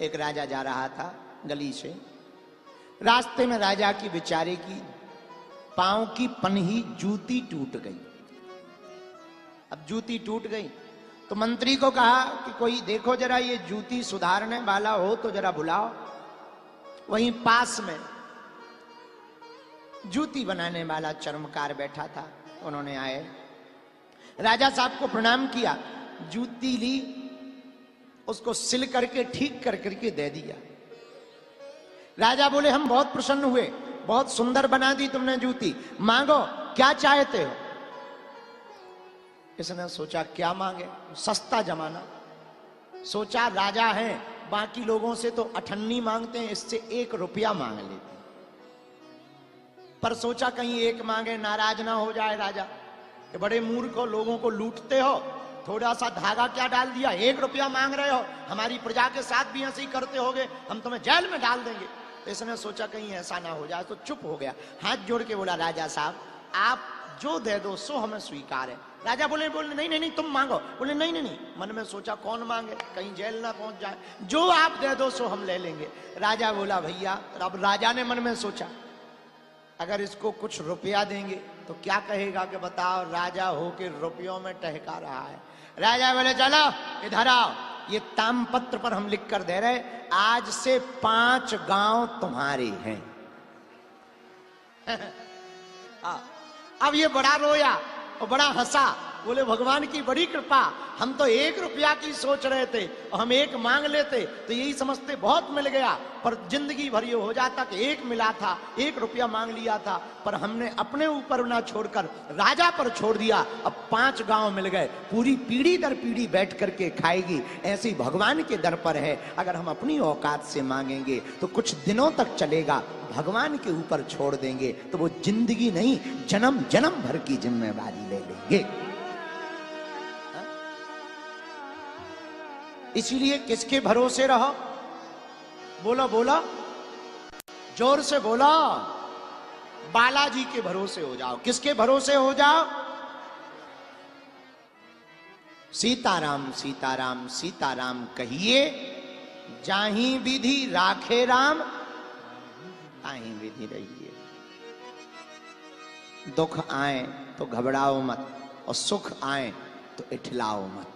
एक राजा जा रहा था गली से, रास्ते में राजा की बेचारे की पांव की पन्ही जूती टूट गई। अब जूती टूट गई तो मंत्री को कहा कि कोई देखो जरा ये जूती सुधारने वाला हो तो जरा बुलाओ। वहीं पास में जूती बनाने वाला चर्मकार बैठा था, उन्होंने आए, राजा साहब को प्रणाम किया, जूती ली, उसको सिल करके ठीक कर करके दे दिया। राजा बोले हम बहुत प्रसन्न हुए, बहुत सुंदर बना दी तुमने जूती, मांगो क्या चाहते हो। इसने सोचा क्या मांगे, सस्ता जमाना, सोचा राजा है, बाकी लोगों से तो अठन्नी मांगते हैं, इससे 1 रुपया मांग लेते, पर सोचा कहीं 1 मांगे नाराज ना हो जाए राजा, कि बड़े मूर्ख हो, लोगों को लूटते हो, थोड़ा सा धागा क्या डाल दिया, 1 रुपया मांग रहे हो, हमारी प्रजा के साथ भी ऐसे ही करते होगे, हम तुम्हें जेल में डाल देंगे। तो इसने सोचा कहीं ऐसा ना हो जाए, तो चुप हो गया, हाथ जोड़ के बोला राजा साहब आप जो दे दो सो हमें स्वीकार है। राजा बोले नहीं नहीं नहीं तुम मांगो। बोले नहीं नहीं नहीं, मन में सोचा कौन मांगे, कहीं जेल ना पहुंच जाए, जो आप दे दो सो हम ले लेंगे। राजा बोला भैया, अब राजा ने मन में सोचा अगर इसको कुछ रुपया देंगे तो क्या कहेगा कि बताओ राजा हो के रुपयों में टहका रहा है। राजा बोले चलो इधर आओ, ये तामपत्र पर हम लिख कर दे रहे, आज से 5 गांव तुम्हारे हैं। अब ये बड़ा रोया और बड़ा हंसा, बोले भगवान की बड़ी कृपा, हम तो 1 रुपया की सोच रहे थे और हम 1 मांग लेते तो यही समझते बहुत मिल गया, पर जिंदगी भर ये हो जाता कि 1 मिला था, 1 रुपया मांग लिया था, पर हमने अपने ऊपर ना छोड़कर राजा पर छोड़ दिया, अब 5 गांव मिल गए, पूरी पीढ़ी दर पीढ़ी बैठ करके खाएगी। ऐसे ही भगवान के दर पर है, अगर हम अपनी औकात से मांगेंगे तो कुछ दिनों तक चलेगा, भगवान के ऊपर छोड़ देंगे तो वो जिंदगी नहीं जन्म जन्म भर की जिम्मेवारी ले लेंगे। इसीलिए किसके भरोसे रहो, बोलो बोलो जोर से बोलो, बालाजी के भरोसे हो जाओ। किसके भरोसे हो जाओ? सीताराम सीताराम सीताराम कहिए, जाही विधि राखे राम ताही विधि रहिए। दुख आए तो घबराओ मत और सुख आए तो इठलाओ मत।